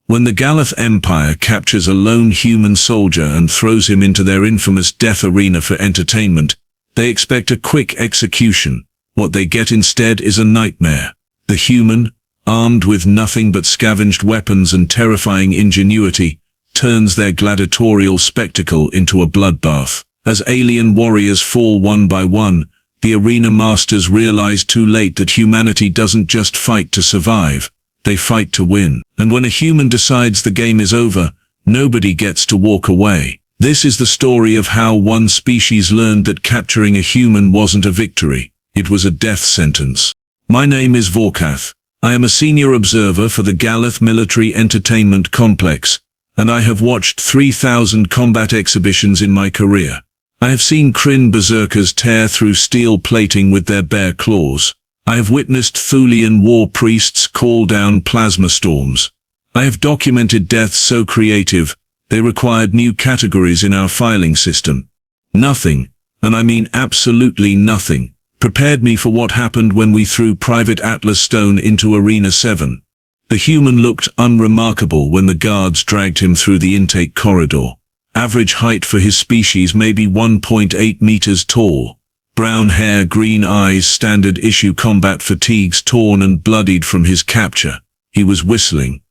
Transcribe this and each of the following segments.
When the Galath Empire captures a lone human soldier and throws him into their infamous death arena for entertainment, they expect a quick execution. What they get instead is a nightmare. The human, armed with nothing but scavenged weapons and terrifying ingenuity, turns their gladiatorial spectacle into a bloodbath. As alien warriors fall one by one, the arena masters realize too late that humanity doesn't just fight to survive, they fight to win. And when a human decides the game is over, nobody gets to walk away. This is the story of how one species learned that capturing a human wasn't a victory, it was a death sentence. My name is Vorkath. I am a senior observer for the Galath Military Entertainment Complex, and I have watched 3,000 combat exhibitions in my career. I have seen Kryn berserkers tear through steel plating with their bare claws. I have witnessed Thulian war priests call down plasma storms. I have documented deaths so creative, they required new categories in our filing system. Nothing, and I mean absolutely nothing, prepared me for what happened when we threw Private Atlas Stone into Arena 7. The human looked unremarkable when the guards dragged him through the intake corridor. Average height for his species maybe 1.8 meters tall. Brown hair, green eyes, standard issue combat fatigues torn and bloodied from his capture. He was whistling,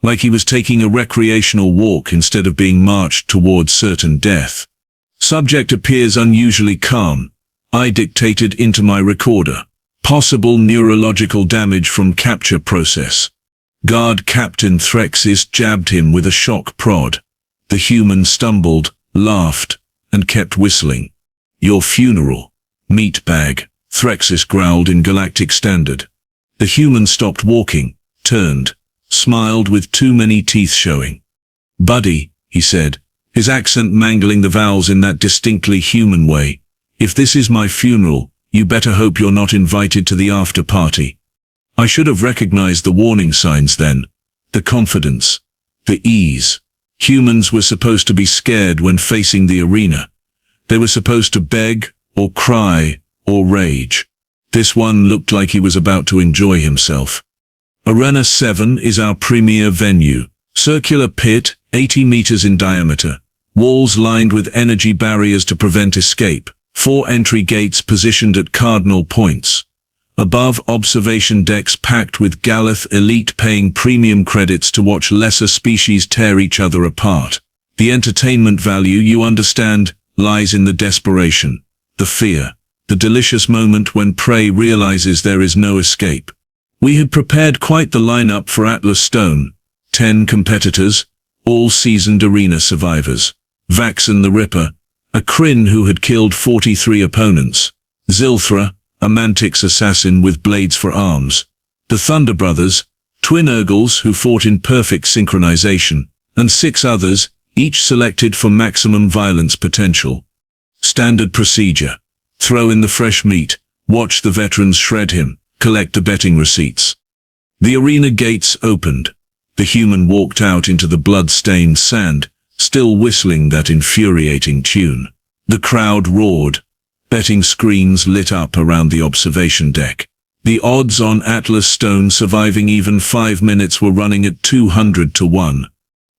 like he was taking a recreational walk instead of being marched towards certain death. Subject appears unusually calm. I dictated into my recorder. Possible neurological damage from capture process. Guard Captain Threxis jabbed him with a shock prod. The human stumbled, laughed, and kept whistling. Your funeral, meatbag, Threxis growled in Galactic Standard. The human stopped walking, turned, smiled with too many teeth showing. Buddy, he said, his accent mangling the vowels in that distinctly human way. If this is my funeral, you better hope you're not invited to the after party. I should have recognized the warning signs then. The confidence, the ease. Humans were supposed to be scared when facing the arena. They were supposed to beg, or cry, or rage. This one looked like he was about to enjoy himself. Arena 7 is our premier venue. Circular pit, 80 meters in diameter. Walls lined with energy barriers to prevent escape. 4 entry gates positioned at cardinal points. Above, observation decks packed with Galath elite paying premium credits to watch lesser species tear each other apart. The entertainment value, you understand, lies in the desperation, the fear, the delicious moment when prey realizes there is no escape. We had prepared quite the lineup for Atlas Stone. 10 competitors, all seasoned arena survivors. Vaxen the Ripper, a Kryn who had killed 43 opponents. Zilthra, a Mantix assassin with blades for arms. The Thunder Brothers, twin Urgles who fought in perfect synchronization, and 6 others, each selected for maximum violence potential. Standard procedure. Throw in the fresh meat, watch the veterans shred him, collect the betting receipts. The arena gates opened. The human walked out into the blood-stained sand, still whistling that infuriating tune. The crowd roared. Betting screens lit up around the observation deck. The odds on Atlas Stone surviving even 5 minutes were running at 200 to 1.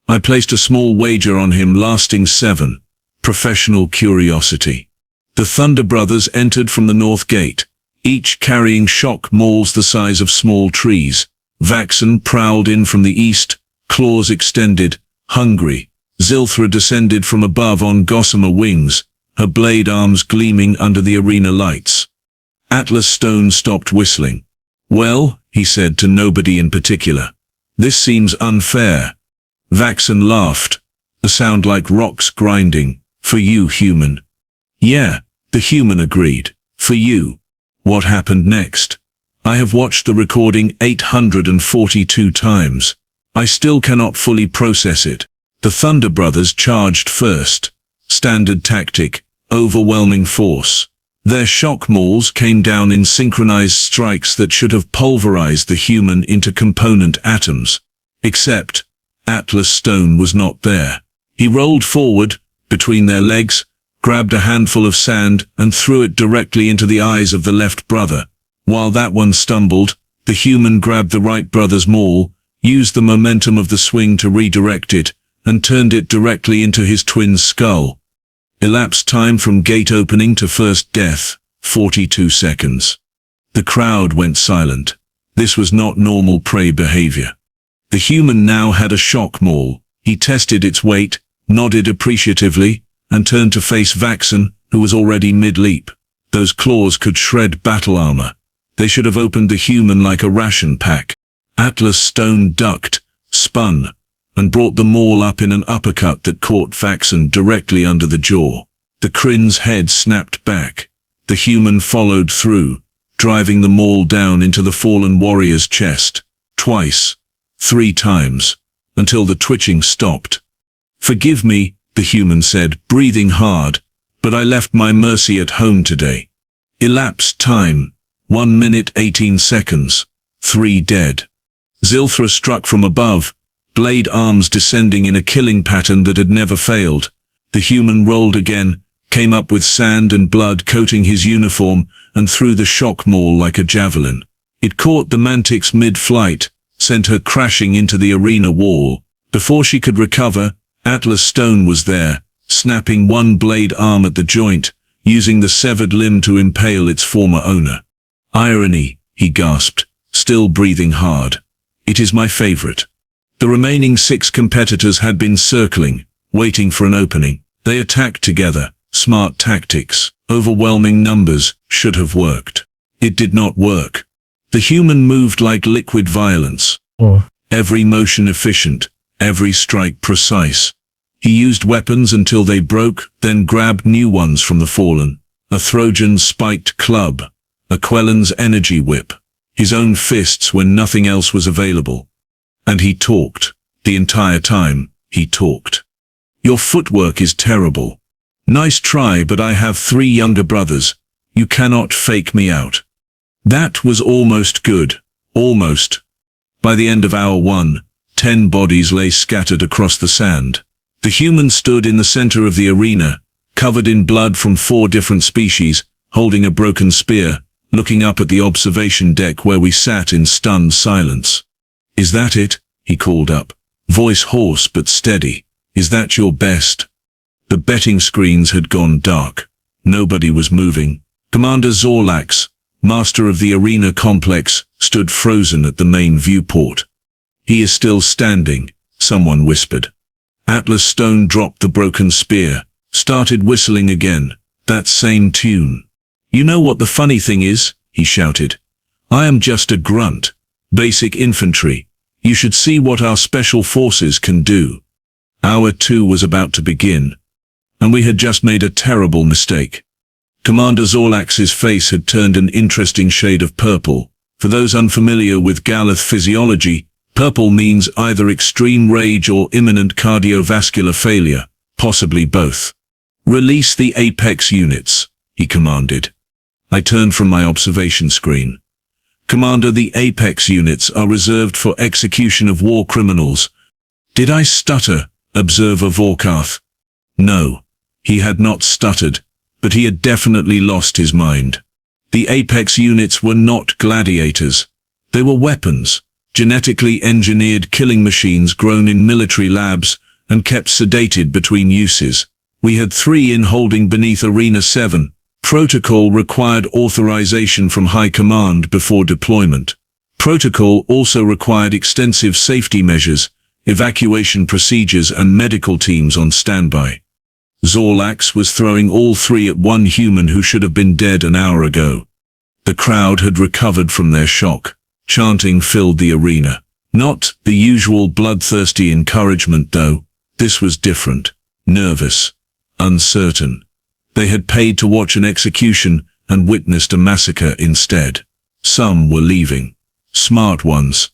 I placed a small wager on him lasting 7. Professional curiosity. The Thunder Brothers entered from the north gate, each carrying shock mauls the size of small trees. Vaxen prowled in from the east, claws extended, hungry. Zilthra descended from above on gossamer wings, her blade arms gleaming under the arena lights. Atlas Stone stopped whistling. Well, he said to nobody in particular, this seems unfair. Vaxen laughed, a sound like rocks grinding. For you, human. Yeah, the human agreed. For you. What happened next? I have watched the recording 842 times. I still cannot fully process it. The Thunder Brothers charged first. Standard tactic, overwhelming force. Their shock mauls came down in synchronized strikes that should have pulverized the human into component atoms. Except, Atlas Stone was not there. He rolled forward, between their legs, grabbed a handful of sand and threw it directly into the eyes of the left brother. While that one stumbled, the human grabbed the right brother's maul, used the momentum of the swing to redirect it, and turned it directly into his twin's skull. Elapsed time from gate opening to first death, 42 seconds. The crowd went silent. This was not normal prey behavior. The human now had a shock maul. He tested its weight, nodded appreciatively, and turned to face Vaxon, who was already mid-leap. Those claws could shred battle armor. They should have opened the human like a ration pack. Atlas Stone ducked, spun, and brought the maul up in an uppercut that caught Vaxon directly under the jaw. The Crin's head snapped back. The human followed through, driving the maul down into the fallen warrior's chest. Twice, 3 times, until the twitching stopped. "Forgive me," the human said, breathing hard, "but I left my mercy at home today." Elapsed time, 1 minute 18 seconds. 3 dead. Zilthra struck from above, blade arms descending in a killing pattern that had never failed. The human rolled again, came up with sand and blood coating his uniform, and threw the shock maul like a javelin. It caught the Mantic's mid-flight, sent her crashing into the arena wall. Before she could recover, Atlas Stone was there, snapping one blade arm at the joint, using the severed limb to impale its former owner. "Irony," he gasped, still breathing hard. "It is my favorite." The remaining 6 competitors had been circling, waiting for an opening. They attacked together. Smart tactics, overwhelming numbers, should have worked. It did not work. The human moved like liquid violence. Every motion efficient, every strike precise. He used weapons until they broke, then grabbed new ones from the fallen. A Trojan's spiked club, a Quellen's energy whip, his own fists when nothing else was available. And he talked. The entire time, he talked. "Your footwork is terrible. Nice try, but I have 3 younger brothers. You cannot fake me out." That was almost good. Almost. By the end of hour 1, 10 bodies lay scattered across the sand. The human stood in the center of the arena, covered in blood from 4 different species, holding a broken spear, looking up at the observation deck where we sat in stunned silence. "Is that it?" he called up, voice hoarse but steady. "Is that your best?" The betting screens had gone dark. Nobody was moving. Commander Zorlax, master of the arena complex, stood frozen at the main viewport. "He is still standing," someone whispered. Atlas Stone dropped the broken spear, started whistling again, that same tune. "You know what the funny thing is?" he shouted. "I am just a grunt. Basic infantry. You should see what our special forces can do." Hour 2 was about to begin, and we had just made a terrible mistake. Commander Zorlax's face had turned an interesting shade of purple. For those unfamiliar with Galath physiology, purple means either extreme rage or imminent cardiovascular failure, possibly both. "Release the Apex units," he commanded. I turned from my observation screen. "Commander, the Apex units are reserved for execution of war criminals." Did I stutter, Observer Vorkath? No. He had not stuttered, but he had definitely lost his mind. The Apex units were not gladiators. They were weapons, genetically engineered killing machines grown in military labs and kept sedated between uses. We had 3 in holding beneath Arena 7. Protocol required authorization from High Command before deployment. Protocol also required extensive safety measures, evacuation procedures and medical teams on standby. Zorlax was throwing all 3 at one human who should have been dead an hour ago. The crowd had recovered from their shock. Chanting filled the arena. Not the usual bloodthirsty encouragement though. This was different. Nervous. Uncertain. They had paid to watch an execution and witnessed a massacre instead. Some were leaving. Smart ones.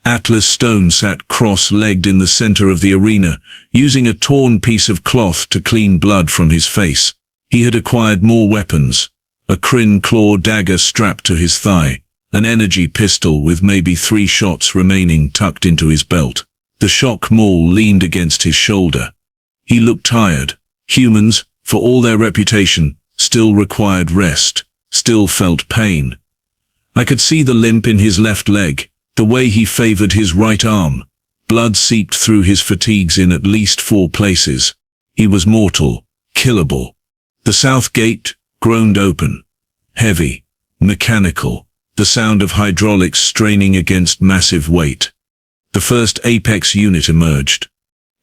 Atlas Stone sat cross-legged in the center of the arena, using a torn piece of cloth to clean blood from his face. He had acquired more weapons. A Crin claw dagger strapped to his thigh, an energy pistol with maybe 3 shots remaining tucked into his belt. The shock maul leaned against his shoulder. He looked tired. Humans, for all their reputation, still required rest, still felt pain. I could see the limp in his left leg, The way he favored his right arm. Blood seeped through his fatigues in at least 4 places. He was mortal, killable. The south gate groaned open. Heavy, mechanical, the sound of hydraulics straining against massive weight. The first apex unit emerged.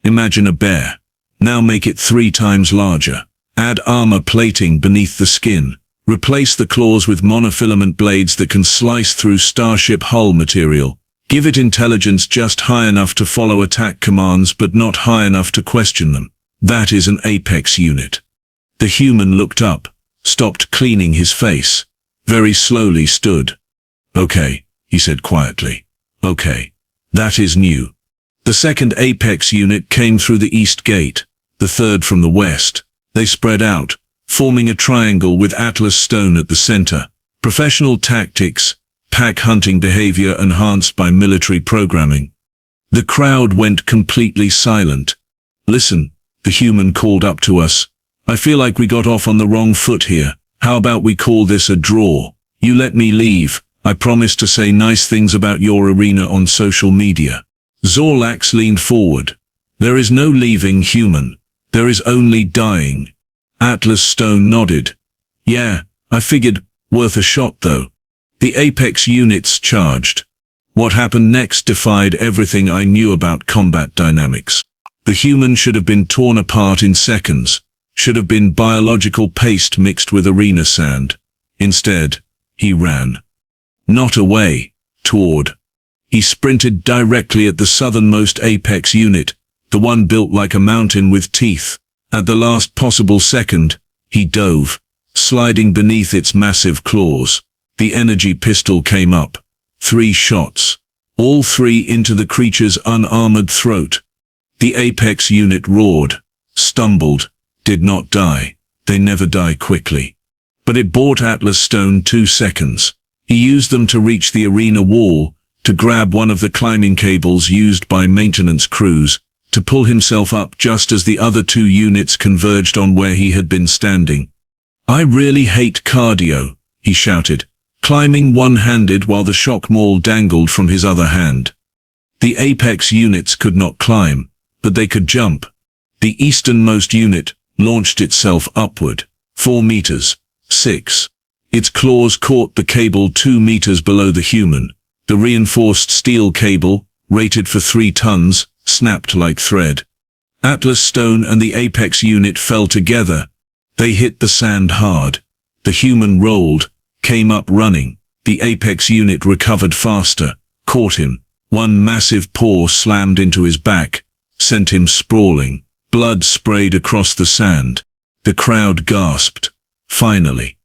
Imagine a bear. Now make it 3 times larger. Add armor plating beneath the skin. Replace the claws with monofilament blades that can slice through starship hull material. Give it intelligence just high enough to follow attack commands but not high enough to question them. That is an apex unit. The human looked up, stopped cleaning his face, very slowly stood. Okay, he said quietly. Okay, that is new. The second apex unit came through the east gate, the third from the west. They spread out, forming a triangle with Atlas Stone at the center. Professional tactics, pack hunting behavior enhanced by military programming. The crowd went completely silent. Listen, the human called up to us. I feel like we got off on the wrong foot here. How about we call this a draw? You let me leave. I promise to say nice things about your arena on social media. Zorlax leaned forward. There is no leaving, human. There is only dying. Atlas Stone nodded. Yeah, I figured, worth a shot though. The apex units charged. What happened next defied everything I knew about combat dynamics. The human should have been torn apart in seconds, should have been biological paste mixed with arena sand. Instead, he ran. Not away, toward. He sprinted directly at the southernmost apex unit, the one built like a mountain with teeth. At the last possible second, he dove, sliding beneath its massive claws. The energy pistol came up. 3 shots. All 3 into the creature's unarmored throat. The apex unit roared, stumbled, did not die. They never die quickly. But it bought Atlas Stone 2 seconds. He used them to reach the arena wall, to grab one of the climbing cables used by maintenance crews, to pull himself up just as the other 2 units converged on where he had been standing. I really hate cardio, he shouted, climbing one-handed while the shock maul dangled from his other hand. The apex units could not climb, but they could jump. The easternmost unit launched itself upward, 4 meters, 6. Its claws caught the cable 2 meters below the human. The reinforced steel cable, rated for 3 tons, snapped like thread. Atlas Stone and the apex unit fell together. They hit the sand hard. The human rolled, came up running. The apex unit recovered faster, caught him. One massive paw slammed into his back, sent him sprawling. Blood sprayed across the sand. The crowd gasped. Finally.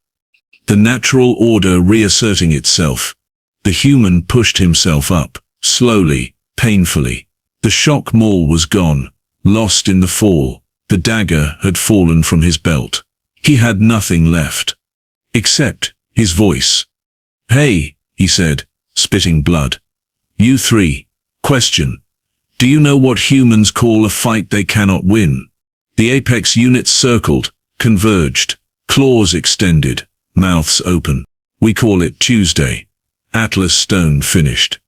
The natural order reasserting itself. The human pushed himself up, slowly, painfully. The shock maul was gone, lost in the fall. The dagger had fallen from his belt. He had nothing left. Except his voice. Hey, he said, spitting blood. You 3. Question. Do you know what humans call a fight they cannot win? The apex units circled, converged, claws extended, mouths open. We call it Tuesday. Atlas Stone finished.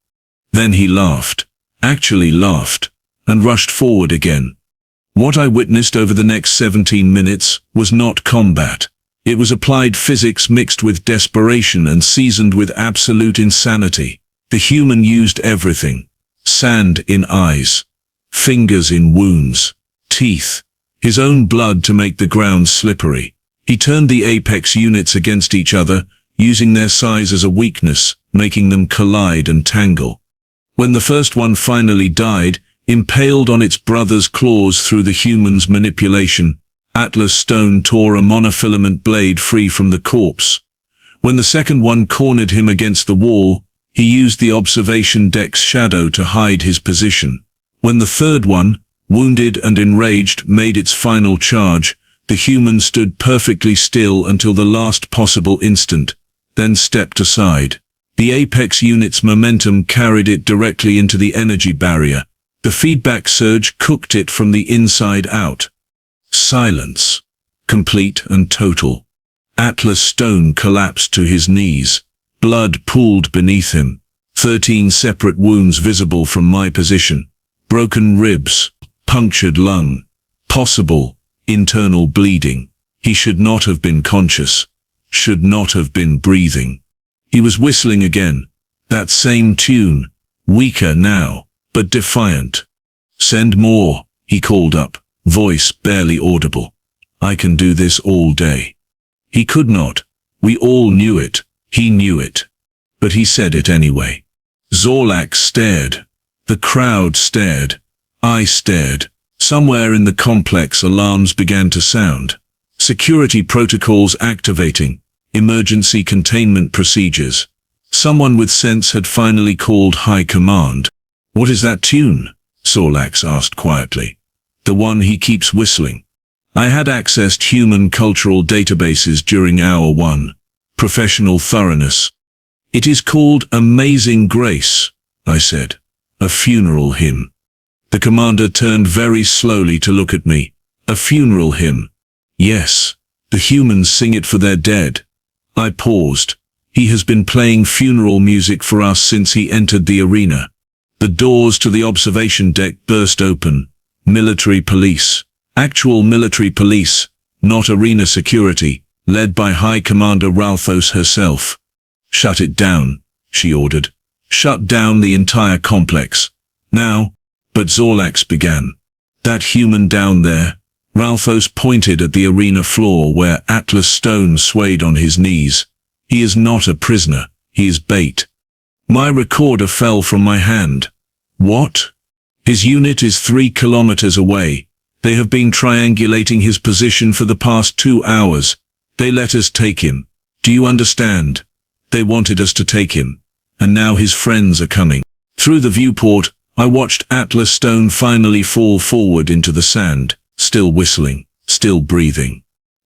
Then he laughed. Actually laughed, and rushed forward again. What I witnessed over the next 17 minutes was not combat. It was applied physics mixed with desperation and seasoned with absolute insanity. The human used everything. Sand in eyes, fingers in wounds, teeth, his own blood to make the ground slippery. He turned the apex units against each other, using their size as a weakness, making them collide and tangle. When the first one finally died, impaled on its brother's claws through the human's manipulation, Atlas Stone tore a monofilament blade free from the corpse. When the second one cornered him against the wall, he used the observation deck's shadow to hide his position. When the third one, wounded and enraged, made its final charge, the human stood perfectly still until the last possible instant, then stepped aside. The apex unit's momentum carried it directly into the energy barrier. The feedback surge cooked it from the inside out. Silence. Complete and total. Atlas Stone collapsed to his knees. Blood pooled beneath him. 13 separate wounds visible from my position. Broken ribs, punctured lung, possible internal bleeding. He should not have been conscious, should not have been breathing. He was whistling again, that same tune, weaker now, but defiant. "Send more," he called up, voice barely audible. "I can do this all day." He could not. We all knew it. He knew it. But he said it anyway. Zorlak stared. The crowd stared. I stared. Somewhere in the complex, alarms began to sound. Security protocols activating. Emergency containment procedures. Someone with sense had finally called High Command. "What is that tune?" Zorlak asked quietly. "The one he keeps whistling." I had accessed human cultural databases during Hour 1. Professional thoroughness. "It is called Amazing Grace," I said. "A funeral hymn." The commander turned very slowly to look at me. "A funeral hymn?" "Yes. The humans sing it for their dead." I paused. "He has been playing funeral music for us since he entered the arena." The doors to the observation deck burst open. Military police. Actual military police, not arena security, led by High Commander Ralphos herself. "Shut it down," she ordered. "Shut down the entire complex. Now." But Zorlak began. "That human down there." Ralphos pointed at the arena floor where Atlas Stone swayed on his knees. "He is not a prisoner, he is bait." My recorder fell from my hand. "What?" "His unit is 3 kilometers away. They have been triangulating his position for the past 2 hours. They let us take him. Do you understand? They wanted us to take him. And now his friends are coming." Through the viewport, I watched Atlas Stone finally fall forward into the sand, still whistling, still breathing.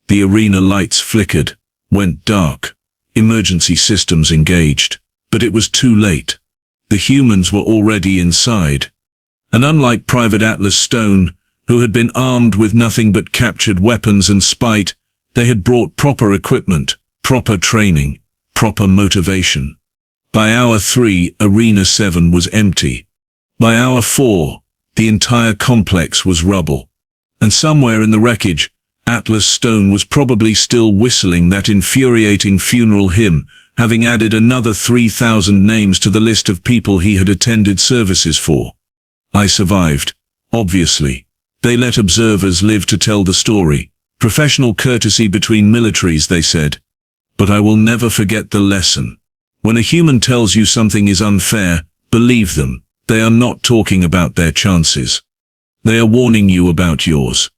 The arena lights flickered, went dark. Emergency systems engaged. But it was too late. The humans were already inside. And unlike Private Atlas Stone, who had been armed with nothing but captured weapons and spite, they had brought proper equipment, proper training, proper motivation. By Hour 3, Arena 7 was empty. By Hour 4, the entire complex was rubble. And somewhere in the wreckage, Atlas Stone was probably still whistling that infuriating funeral hymn, having added another 3,000 names to the list of people he had attended services for. I survived, obviously. They let observers live to tell the story. Professional courtesy between militaries, they said. But I will never forget the lesson. When a human tells you something is unfair, believe them. They are not talking about their chances. They are warning you about yours.